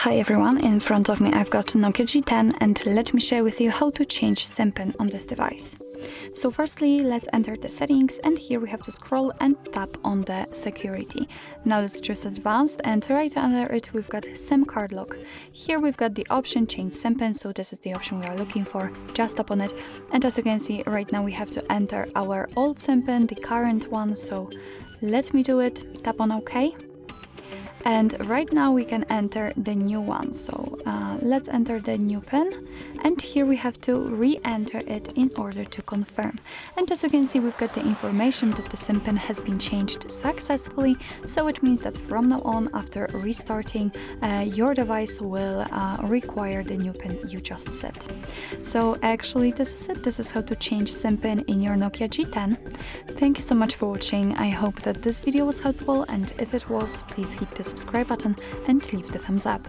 Hi everyone, in front of me I've got Nokia G10 and let me share with you how to change SIM pin on this device. So firstly, let's enter the settings and here we have to scroll and tap on the security. Now let's choose advanced and right under it we've got SIM card lock. Here we've got the option change SIM pin, so this is the option we are looking for. Just tap on it and as you can see right now we have to enter our old SIM pin, the current one, so let me do it. Tap on OK. And right now we can enter the new one, so let's enter the new pin and here we have to re-enter it in order to confirm. And as you can see we've got the information that the SIM pin has been changed successfully, so it means that from now on after restarting your device will require the new pin you just set. So actually this is it, this is how to change SIM pin in your Nokia G10. Thank you so much for watching, I hope that this video was helpful and if it was, please hit the subscribe button and leave the thumbs up.